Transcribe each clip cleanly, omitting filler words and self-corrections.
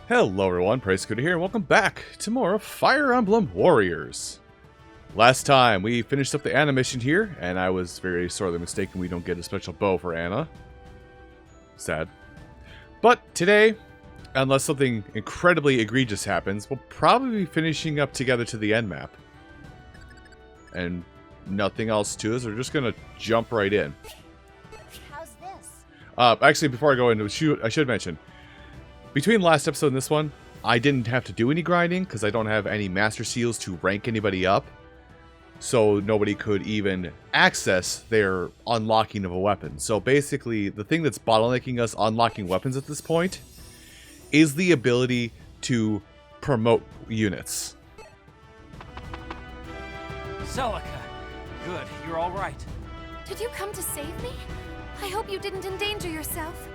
Hello everyone, PriceCoder here, and welcome back to more of Fire Emblem Warriors. Last time, we finished up the Anna mission here, and I was very sorely mistaken we don't get a special bow for Anna. Sad. But today, unless something incredibly egregious happens, we'll probably be finishing up together to the end map. And nothing else to us, we're just gonna jump right in. How's this? Actually, before I go into I should mention, between last episode and this one, I didn't have to do any grinding because I don't have any master seals to rank anybody up. So nobody could even access their unlocking of a weapon. So basically, the thing that's bottlenecking us unlocking weapons at this point is the ability to promote units. Celica, good, you're all right. Did you come to save me? I hope you didn't endanger yourself.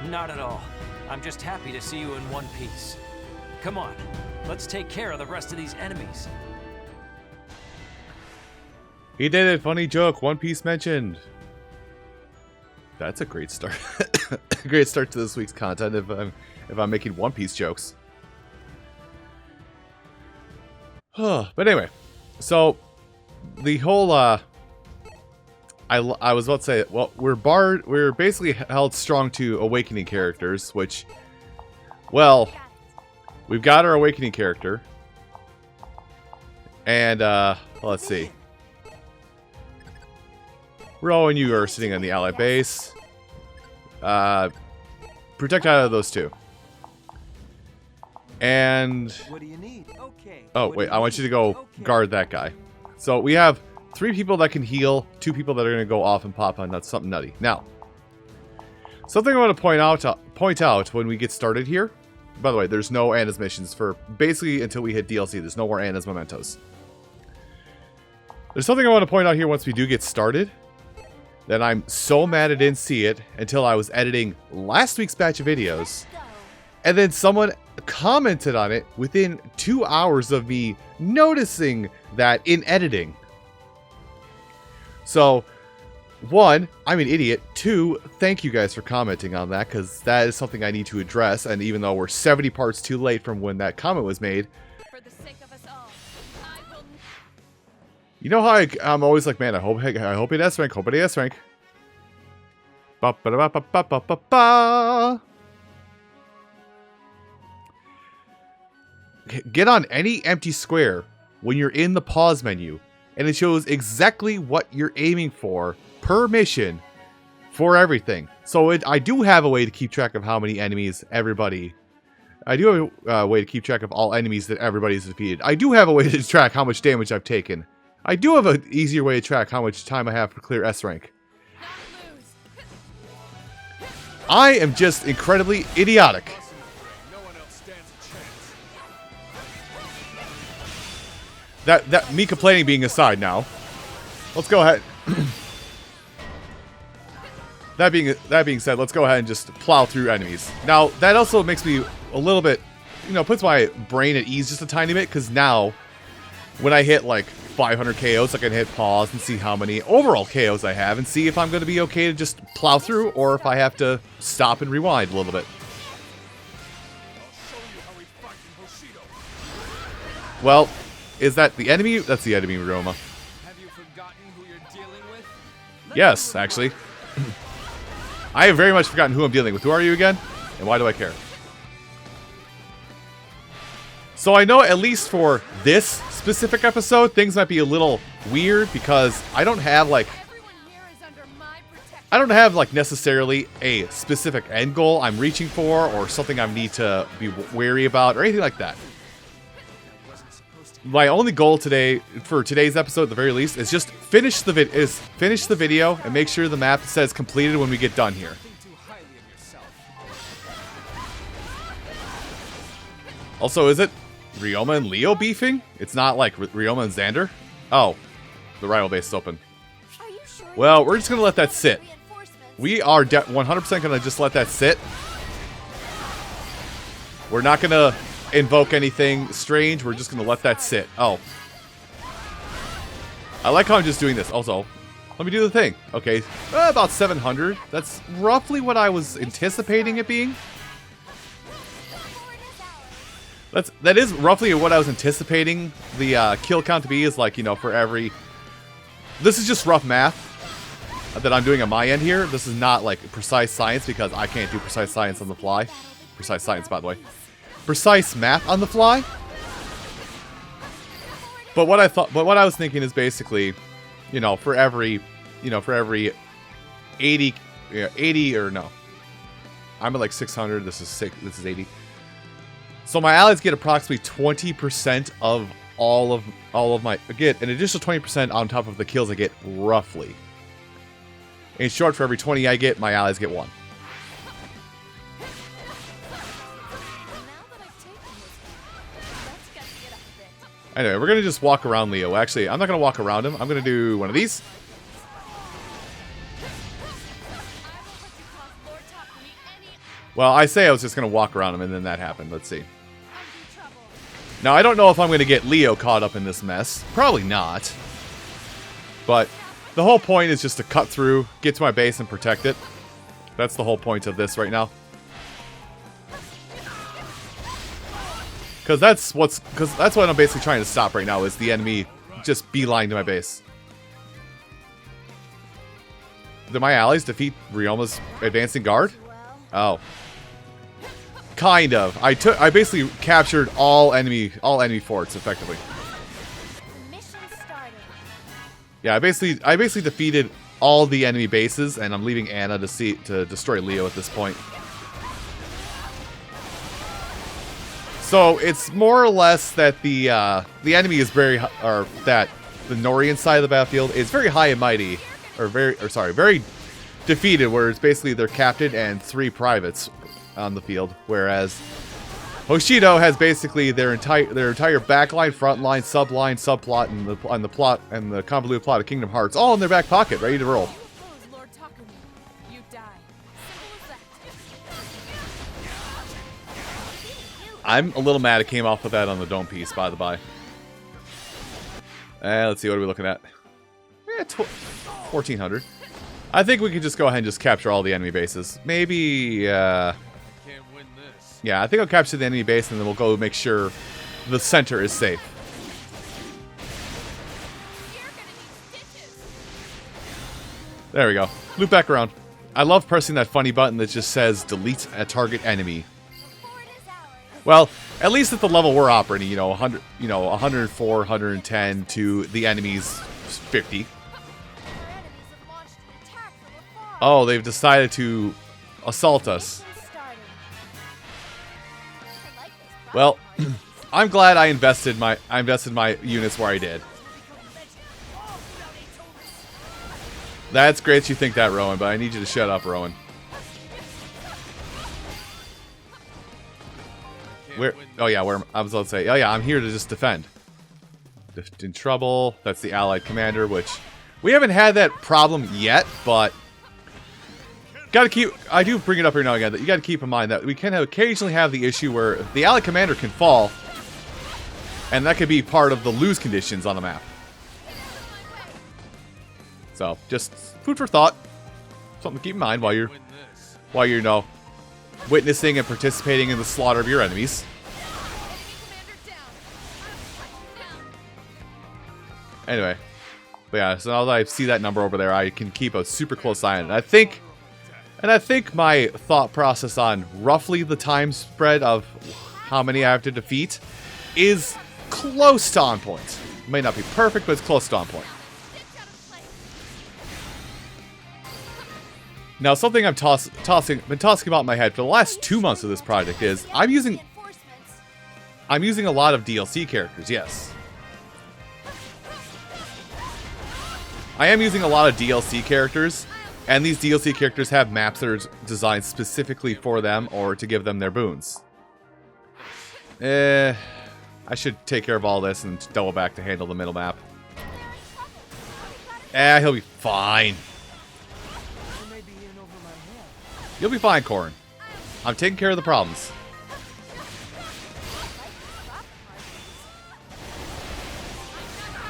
Not at all. I'm just happy to see you in one piece. Come on, let's take care of the rest of these enemies. He did it, funny joke, One Piece mentioned. That's a great start. Great start to this week's content if I'm making One Piece jokes. But anyway, so the whole I was about to say, well, we're basically held strong to awakening characters, which, well, we've got our awakening character. And, let's see. Ro and you are sitting on the ally base. Protect out of those two. And, what do you need? Okay. oh, wait, I want you to go guard that guy. So we have 3 people that can heal, 2 people that are going to go off and pop on that's something nutty. Now, something I want to point out when we get started here. By the way, there's no Anna's missions for basically until we hit DLC. There's no more Anna's Mementos. There's something I want to point out here once we do get started that I'm so mad I didn't see it until I was editing last week's batch of videos. And then someone commented on it within 2 hours of me noticing that in editing. So, 1, I'm an idiot. 2, thank you guys for commenting on that, because that is something I need to address, and even though we're 70 parts too late from when that comment was made, For the sake of us all, I will... you know how I'm always like, man, I hope it S rank, hope it S rank. Ba ba ba ba ba ba ba ba. Get on any empty square when you're in the pause menu, and it shows exactly what you're aiming for per mission for everything. So I do have a way to keep track of how many enemies I do have a way to keep track of all enemies that everybody's defeated. I do have a way to track how much damage I've taken. I do have an easier way to track how much time I have to clear S rank. I am just incredibly idiotic. That me complaining being aside now, let's go ahead. That being said, let's go ahead and just plow through enemies. Now, that also makes me a little bit, puts my brain at ease just a tiny bit, because now, when I hit like 500 KOs, I can hit pause and see how many overall KOs I have, and see if I'm going to be okay to just plow through, or if I have to stop and rewind a little bit. Well, is that the enemy? That's the enemy, Roma. Have you forgotten who you're dealing with? Yes, actually. I have very much forgotten who I'm dealing with. Who are you again? And why do I care? So I know at least for this specific episode, things might be a little weird because I don't have like... I don't have like necessarily a specific end goal I'm reaching for or something I need to be wary about or anything like that. My only goal today, for today's episode at the very least, is just finish the video and make sure the map says completed when we get done here. Also, is it Ryoma and Leo beefing? It's not like Ryoma and Xander? Oh, the rival base is open. Well, we're just going to let that sit. We are 100% going to just let that sit. We're not going to invoke anything strange. We're just going to let that sit. Oh. I like how I'm just doing this. Also, let me do the thing. Okay, about 700. That's roughly what I was anticipating it being. That is roughly what I was anticipating the kill count to be, is like, you know, for every... This is just rough math that I'm doing on my end here. This is not like precise science, because I can't do precise science on the fly. Precise science, by the way. Precise math on the fly. But what I was thinking is basically, you know, for every 80, yeah, 80 or no. I'm at like 600, this is 80. So my allies get approximately 20% of all of my, get an additional 20% on top of the kills I get, roughly. In short, for every 20 I get, my allies get 1. Anyway, we're gonna just walk around Leo. Actually, I'm not gonna walk around him. I'm gonna do one of these. Well, I say I was just gonna walk around him, and then that happened. Let's see. Now, I don't know if I'm gonna get Leo caught up in this mess. Probably not. But the whole point is just to cut through, get to my base, and protect it. That's the whole point of this right now. Because that's what I'm basically trying to stop right now, is the enemy just beeline to my base. Did my allies defeat Ryoma's advancing guard? Oh. Kind of. I basically captured all enemy forts effectively. Yeah, I basically defeated all the enemy bases, and I'm leaving Anna to destroy Leo at this point. So it's more or less that the enemy is very the Norian side of the battlefield is very high and mighty, very defeated, where it's basically their captain and 3 privates on the field, whereas Hoshido has basically their entire backline, frontline, subline, subplot, and the convoluted plot of Kingdom Hearts all in their back pocket, ready to roll. I'm a little mad it came off with that on the dome piece, by the by. Let's see, what are we looking at? 1,400. I think we could just go ahead and just capture all the enemy bases. Maybe, yeah, I think I'll capture the enemy base, and then we'll go make sure the center is safe. There we go. Loop back around. I love pressing that funny button that just says delete a target enemy. Well, at least at the level we're operating, 104, 110 to the enemy's 50. Oh, they've decided to assault us. Well, I'm glad I invested my units where I did. That's great you think that, Rowan, but I need you to shut up, Rowan. Where? Oh yeah, where I was about to say. Oh yeah, I'm here to just defend. In trouble. That's the Allied commander, which we haven't had that problem yet, but gotta keep. I do bring it up here now and again that you gotta keep in mind that we can occasionally have the issue where the Allied commander can fall, and that could be part of the lose conditions on the map. So just food for thought, something to keep in mind while you're witnessing and participating in the slaughter of your enemies. Anyway, but yeah, so now that I see that number over there, I can keep a super close eye on it. I think my thought process on roughly the time spread of how many I have to defeat is close to on point. It may not be perfect, but it's close to on point. Now, something I've been tossing about in my head for the last 2 months of this project is I'm using a lot of DLC characters. Yes, I am using a lot of DLC characters, and these DLC characters have maps that are designed specifically for them or to give them their boons. I should take care of all this and double back to handle the middle map. He'll be fine. You'll be fine, Corrin. I'm taking care of the problems.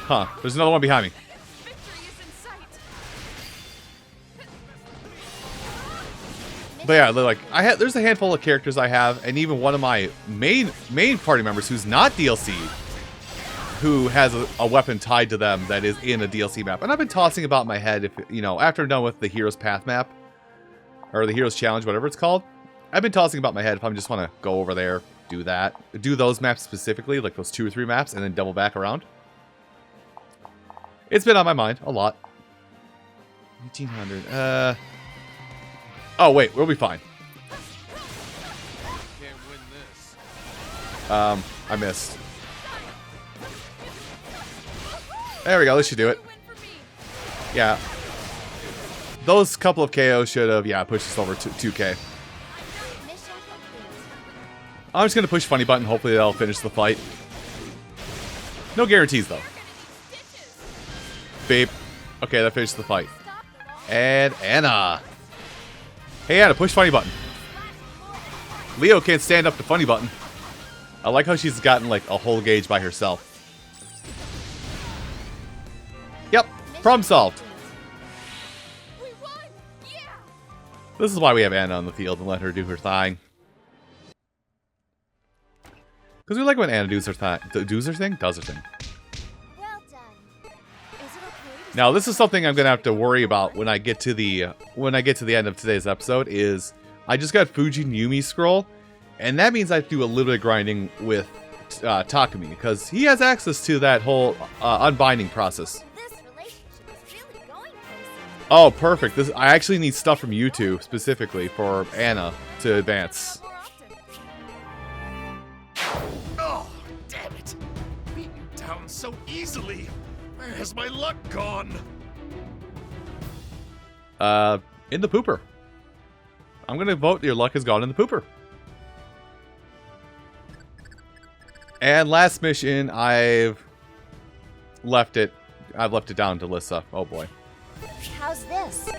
Huh, there's another one behind me. But yeah, like there's a handful of characters I have, and even one of my main party members who's not DLC, who has a weapon tied to them that is in a DLC map. And I've been tossing about in my head if, you know, after I'm done with the Hero's Path map, or the Hero's Challenge, whatever it's called, I've been tossing about in my head if I just want to go over there, do that, do those maps specifically, like those 2 or 3 maps, and then double back around. It's been on my mind a lot. 1800. Oh wait, we'll be fine. Can't win this. I missed. There we go. This should do it. Yeah. Those couple of KOs should have, yeah, pushed us over to 2K. I'm just gonna push funny button. Hopefully that'll finish the fight. No guarantees though. Beep. Okay, that finished the fight. And Anna. Hey Anna, push funny button. Leo can't stand up to funny button. I like how she's gotten like a whole gauge by herself. Yep, problem solved. This is why we have Anna on the field and let her do her thing. Because we like when Anna does her thing. Does her thing? Does her thing. Now, this is something I'm gonna have to worry about when I get to the end of today's episode. Is I just got Fujin Yumi's scroll, and that means I have to do a little bit of grinding with Takumi because he has access to that whole unbinding process. Oh, perfect! I actually need stuff from you two specifically for Anna to advance. Oh, damn it! Beat you down so easily. Where has my luck gone? In the pooper. I'm gonna vote your luck has gone in the pooper. And last mission, I've left it down to Lissa. Oh boy. How's this?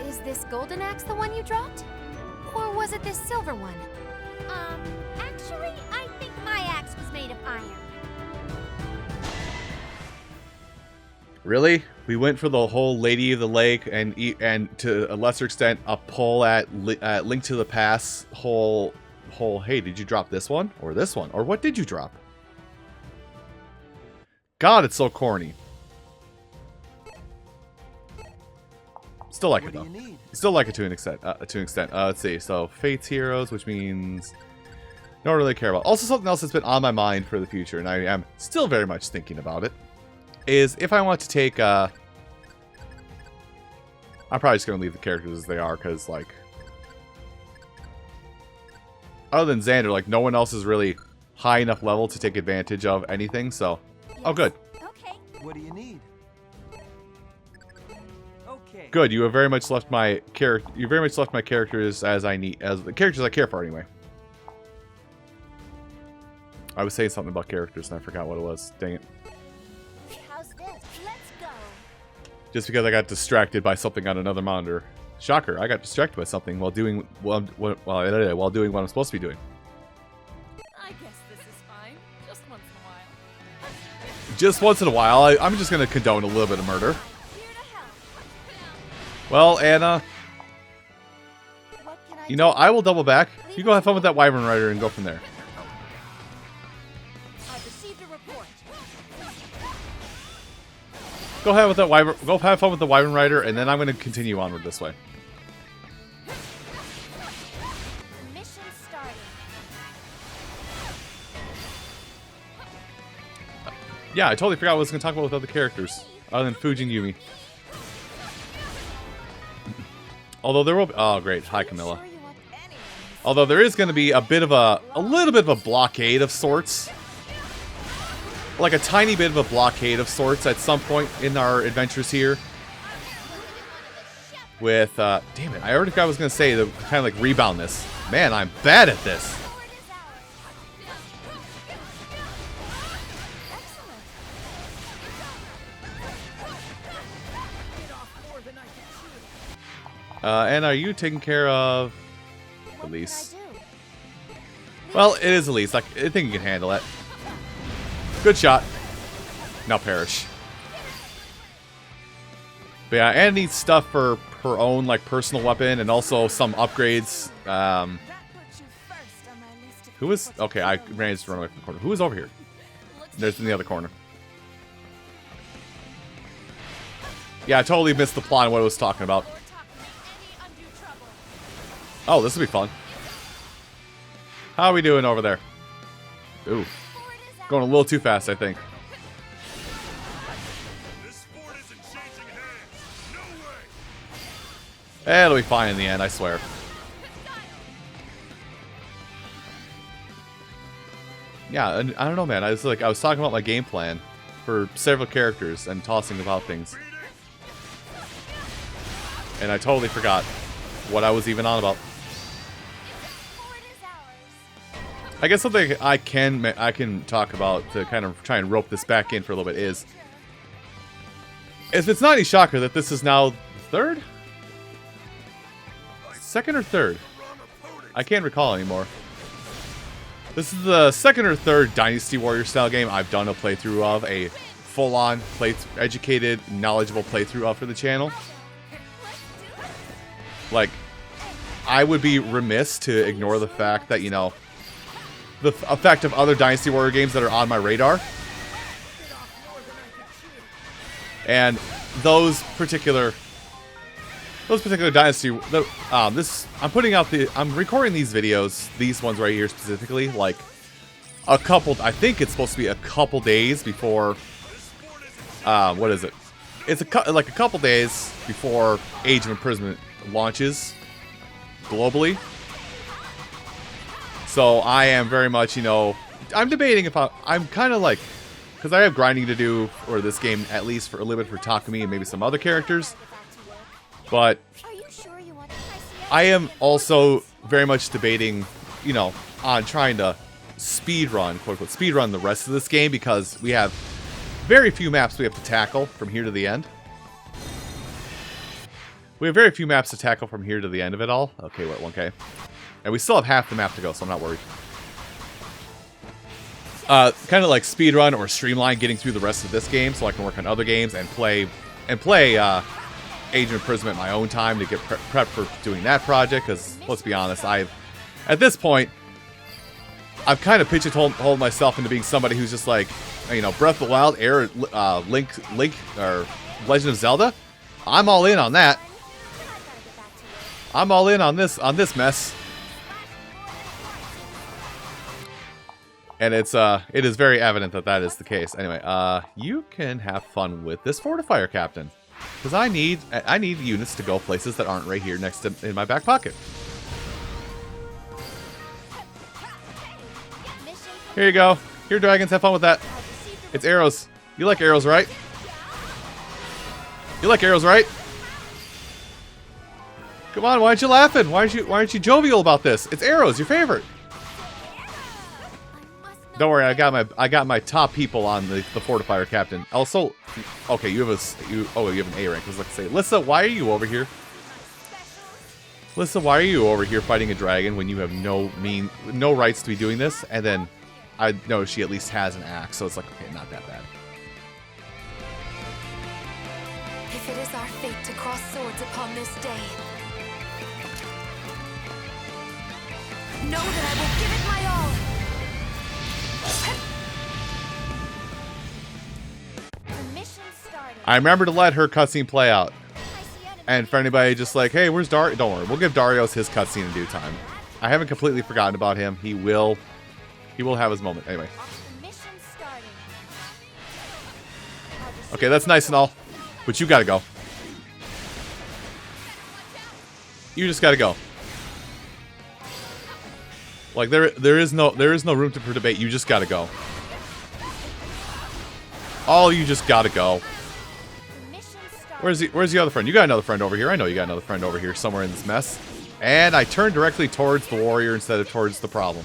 Is this golden axe the one you dropped? Or was it this silver one? Actually, I think my axe was made of iron. Really? We went for the whole Lady of the Lake and to a lesser extent a pull at Link to the Past whole. Hey, did you drop this one or this one or what did you drop? God, it's so corny. Still like it though. Still like it to an extent. Let's see. So Fate's Heroes, which means don't really care about. Also, something else that's been on my mind for the future, and I am still very much thinking about it, is if I want to take. I'm probably just gonna leave the characters as they are, because like, other than Xander, like no one else is really high enough level to take advantage of anything. So, oh good. Okay. What do you need? Okay. Good, you have very much left my characters as the characters I care for anyway. I was saying something about characters and I forgot what it was. Dang it. How's this? Let's go. Just because I got distracted by something on another monitor. Shocker, I got distracted by something while doing what I'm supposed to be doing. I guess this is fine. Just once in a while. Just once in a while, I'm just going to condone a little bit of murder. Here to help. Well, Anna, What can I you know, I will double back. You go have fun with that Wyvern Rider and go from there. I've received a report. Go have fun with the Wyvern Rider, and then I'm going to continue onward this way. Mission started. Yeah, I totally forgot what I was going to talk about with other characters, other than Fujin Yumi. Although there will be... Oh, great. Hi, Camilla. Sure you want anyone. Although there is going to be a little bit of a blockade of sorts. Like a tiny bit of a blockade of sorts at some point in our adventures here. With, damn it, I already forgot what I was going to say, to kind of like rebound this. Man, I'm bad at this. Sword is ours. And are you taking care of What Elise? can I do? Well, it is Elise. I think you can handle it. Good shot. Now perish. But yeah, Anna needs stuff for her own like personal weapon and also some upgrades. That puts you first on my list of Who was... people to Okay, I kill. ran to run away from the corner. Who was over here? Looks There's in the other corner. Yeah, I totally missed the plot and what it was talking about. or talk about any undue trouble. Oh, this will be fun. How are we doing over there? Ooh, Ford is out. going a little too fast, I think. This fort isn't changing hands. No way. It'll be fine in the end, I swear. Yeah, and I don't know, man. I was talking about my game plan for several characters and tossing about things, and I totally forgot what I was even on about. Ford is ours. I guess something I can talk about to kind of try and rope this back in for a little bit is, if it's not any shocker that this is now third, second or third, I can't recall anymore. This is the second or third Dynasty Warrior style game I've done a playthrough of, a full-on, educated, knowledgeable playthrough of for the channel. Like, I would be remiss to ignore the fact that, you know, the effect of other Dynasty Warrior games that are on my radar. And those particular Dynasty, I'm recording these videos, these ones right here specifically, like a couple, I think it's supposed to be a couple days before, what is it? It's like a couple days before Age of Imprisonment launches globally. So I am very much, you know, I'm debating if I'm kind of like, because I have grinding to do for this game, at least for a little bit for Takumi and maybe some other characters. But Are you sure you want to? I am also very much debating, you know, on trying to speedrun, quote-unquote, speedrun the rest of this game, because we have very few maps we have to tackle from here to the end. We have very few maps to tackle from here to the end of it all. Okay, we're at 1K. And we still have half the map to go, so I'm not worried. Kind of like speedrun or streamline getting through the rest of this game so I can work on other games and play Age of Imprisonment my own time to get prepped for doing that project, because let's be honest, at this point, I've kind of pigeonholed myself into being somebody who's just like, you know, Breath of the Wild, Link, or Legend of Zelda. I'm all in on that. I'm all in on this mess. And it is very evident that is the case. Anyway, you can have fun with this fortifier captain. Because I need units to go places that aren't right here next to in my back pocket. Here you go. Here, dragons, have fun with that. It's arrows. You like arrows, right? You like arrows, right? Come on, why aren't you laughing? Why aren't you jovial about this? It's arrows, your favorite. Don't worry, I got my top people on the fortifier captain. Also, okay, you have an A rank. I was like to say, Lissa, why are you over here? Lissa, why are you over here fighting a dragon when you have no rights to be doing this? And then I know she at least has an axe, so it's like, okay, not that bad. If it is our fate to cross swords upon this day, know that I will give it my all. The mission started. I remember to let her cutscene play out. I see enemies. And for anybody just like, hey, where's Dario? Don't worry, we'll give Darius his cutscene in due time. I haven't completely forgotten about him. He will have his moment. Anyway. The mission started. Okay, that's nice and all, but you gotta go. You just gotta go. Like there is no room for debate. You just gotta go. You just gotta go. The mission started. Where's the other friend? You got another friend over here. I know you got another friend over here somewhere in this mess. And I turned directly towards the warrior instead of towards the problem.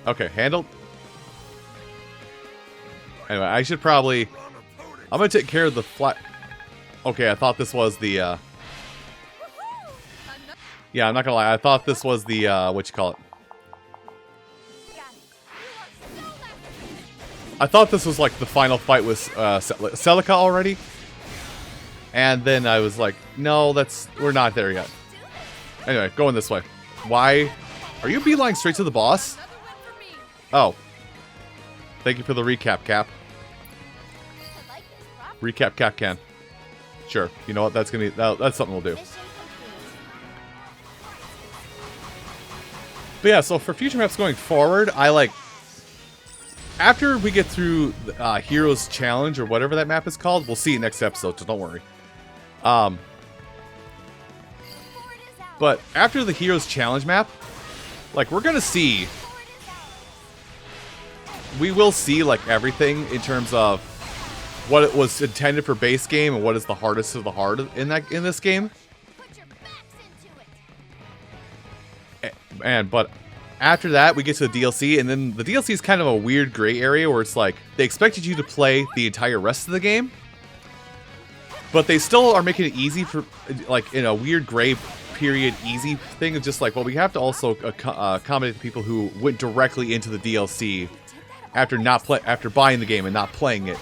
Okay, handled. Anyway, I should probably... I'm gonna take care of the flat... Okay, I thought this was the, Yeah, I'm not gonna lie. I thought this was the, what you call it? I thought this was like the final fight with Celica already. And then I was like, no, we're not there yet. Anyway, going this way. Why? Are you beeline straight to the boss? Oh. Thank you for the recap, Cap. Recap, Cap can. Sure. You know what? That's gonna be that's something we'll do. But yeah, so for future maps going forward, I like after we get through Heroes Challenge or whatever that map is called, we'll see it next episode, so don't worry. But after the Heroes Challenge map, like we will see like everything in terms of what it was intended for base game and what is the hardest of the hard in this game. But after that, we get to the DLC, and then the DLC is kind of a weird gray area where it's like they expected you to play the entire rest of the game, but they still are making it easy for, like, in a weird gray period easy thing. It's just like, well, we have to also accommodate the people who went directly into the DLC after buying the game and not playing it,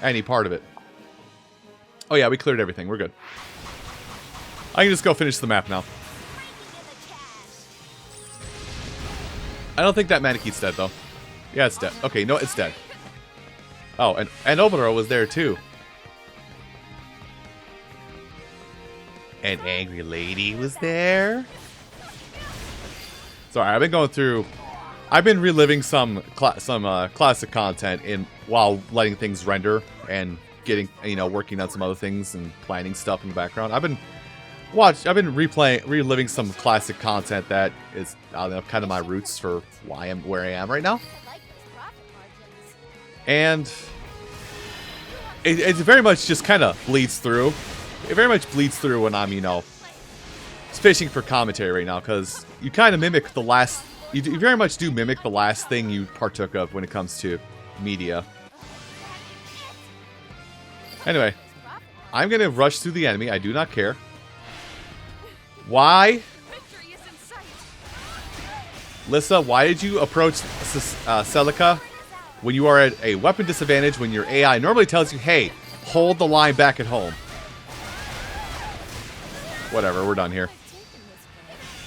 any part of it. Oh yeah, we cleared everything. We're good. I can just go finish the map now. I don't think that Manique's dead, though. Yeah, it's dead. Okay, no, it's dead. Oh, and Obero was there, too. An angry lady was there. Sorry, I've been reliving some classic content while letting things render and getting, working on some other things and planning stuff in the background. I've been reliving some classic content that is, I don't know, kind of my roots for why I'm where I am right now. And it very much just kind of bleeds through. It very much bleeds through when I'm, fishing for commentary right now, because you kind of mimic the last. You very much do mimic the last thing you partook of when it comes to media. Anyway, I'm gonna rush through the enemy. I do not care. Why? Lissa, why did you approach Celica when you are at a weapon disadvantage when your AI normally tells you, hey, hold the line back at home? Whatever, we're done here.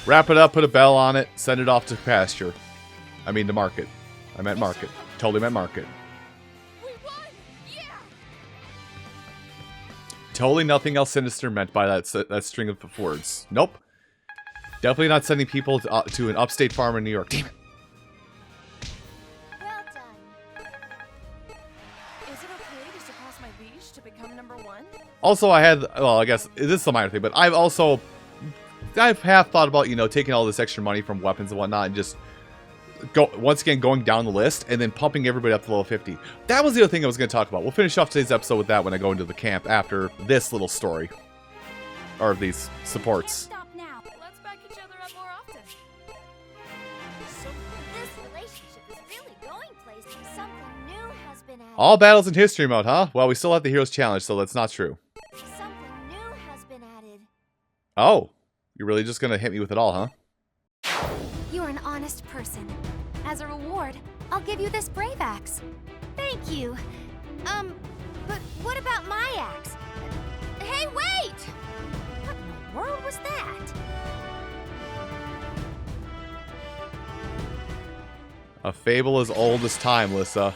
Wrap it up, put a bell on it, send it off to pasture. I mean to market. I meant market. Totally meant market. Totally nothing else sinister meant by that string of words. Nope. Definitely not sending people to an upstate farm in New York. Damn it. Well done. Is it okay to surpass my leash to become #1? Also, I guess this is a minor thing, but I have thought about, taking all this extra money from weapons and whatnot and just going down the list and then pumping everybody up to level 50. That was the other thing I was going to talk about. We'll finish off today's episode with that when I go into the camp after this little story. Or these supports. Stop now. Let's back each other up more often. This relationship is really going places. Something new has been added. All battles in history mode, huh? Well, we still have the Heroes Challenge, so that's not true. Something new has been added. Oh. You're really just going to hit me with it all, huh? You're an honest person. As a reward, I'll give you this brave axe. Thank you. But what about my axe? Hey, wait! What in the world was that? A fable as old as time, Lissa.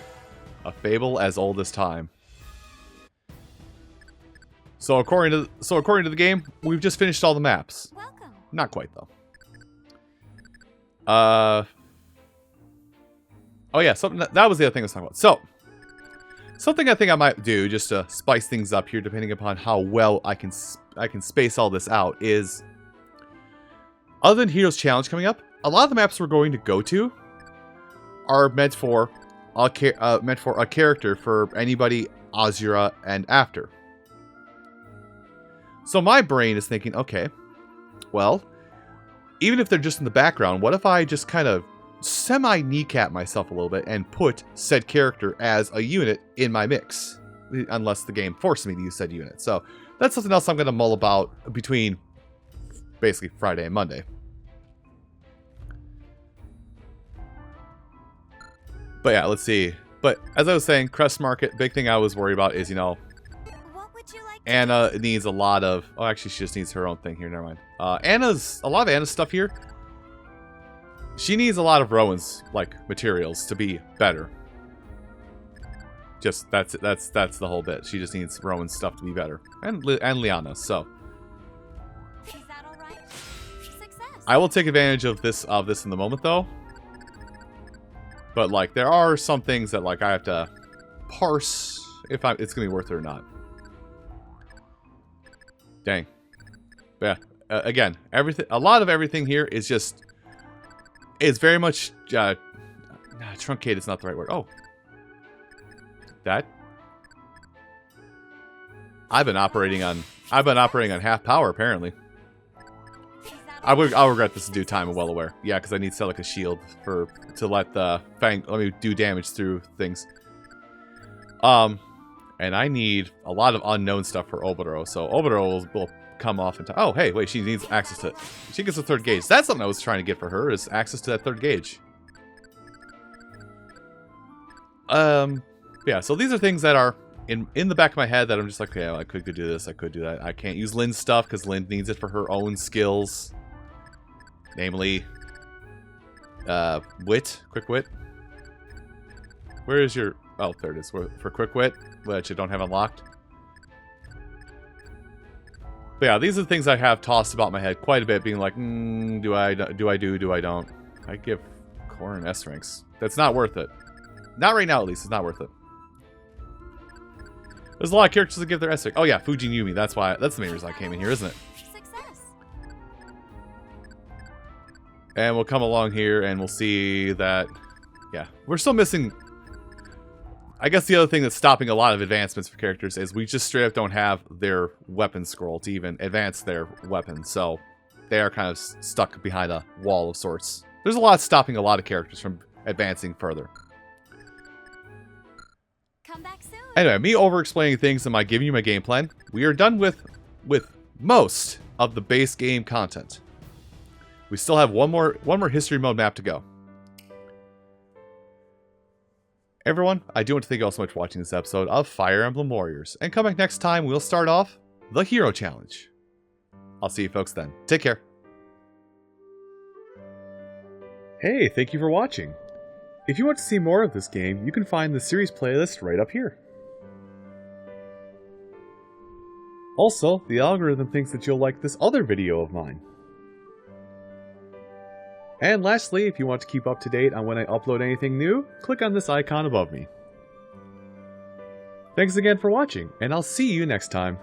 A fable as old as time. So according to the game, we've just finished all the maps. Welcome. Not quite though. Oh yeah, that was the other thing I was talking about. So, something I think I might do just to spice things up here, depending upon how well I can space all this out, is other than Heroes Challenge coming up, a lot of the maps we're going to go to are meant for a character for anybody Azura and after. So my brain is thinking, okay, well, even if they're just in the background, what if I just kind of semi-kneecap myself a little bit and put said character as a unit in my mix? Unless the game forces me to use said unit. So that's something else I'm going to mull about between basically Friday and Monday. But yeah, let's see. But as I was saying, Crest Market, big thing I was worried about is, What would you like Anna needs a lot of... Oh, actually, she just needs her own thing here. Never mind. A lot of Anna's stuff here. She needs a lot of Rowan's, like, materials to be better. Just, that's the whole bit. She just needs Rowan's stuff to be better. And Liana, so. Is that all right? Success. I will take advantage of this in the moment, though. But, like, there are some things that, like, I have to parse if it's going to be worth it or not. Dang. But yeah, again, a lot of everything here is just... It's very much... truncated is not the right word. Oh. That? I've been operating on half power, apparently. I'll regret this in due time, I'm well aware. Yeah, because I need Celica's shield to let the Fang let me do damage through things. And I need a lot of unknown stuff for Oboro, so Oboro will come off into... Oh, hey, wait, she needs access to it. She gets a third gauge. That's something I was trying to get for her, is access to that third gauge. Yeah, so these are things that are in the back of my head that I'm just like, okay, I could do this, I could do that. I can't use Lynn's stuff because Lynn needs it for her own skills. Namely, wit, quick wit. Where is your... Oh, there it is. For quick wit, which I don't have unlocked. But yeah, these are the things I have tossed about my head quite a bit, being like, do I don't? I give Corin S ranks. That's not worth it. Not right now, at least. It's not worth it. There's a lot of characters that give their S rank. Oh yeah, Fujin Yumi. That's the main reason I came in here, isn't it? Success. And we'll come along here and we'll see that, yeah, we're still missing... I guess the other thing that's stopping a lot of advancements for characters is we just straight up don't have their weapon scroll to even advance their weapon. So they are kind of stuck behind a wall of sorts. There's a lot stopping a lot of characters from advancing further. Come back soon. Anyway, me over-explaining things and giving you my game plan. We are done with most of the base game content. We still have one more history mode map to go. Everyone, I do want to thank you all so much for watching this episode of Fire Emblem Warriors. And come back next time, we'll start off the Hero Challenge. I'll see you folks then. Take care. Hey, thank you for watching. If you want to see more of this game, you can find the series playlist right up here. Also, the algorithm thinks that you'll like this other video of mine. And lastly, if you want to keep up to date on when I upload anything new, click on this icon above me. Thanks again for watching, and I'll see you next time.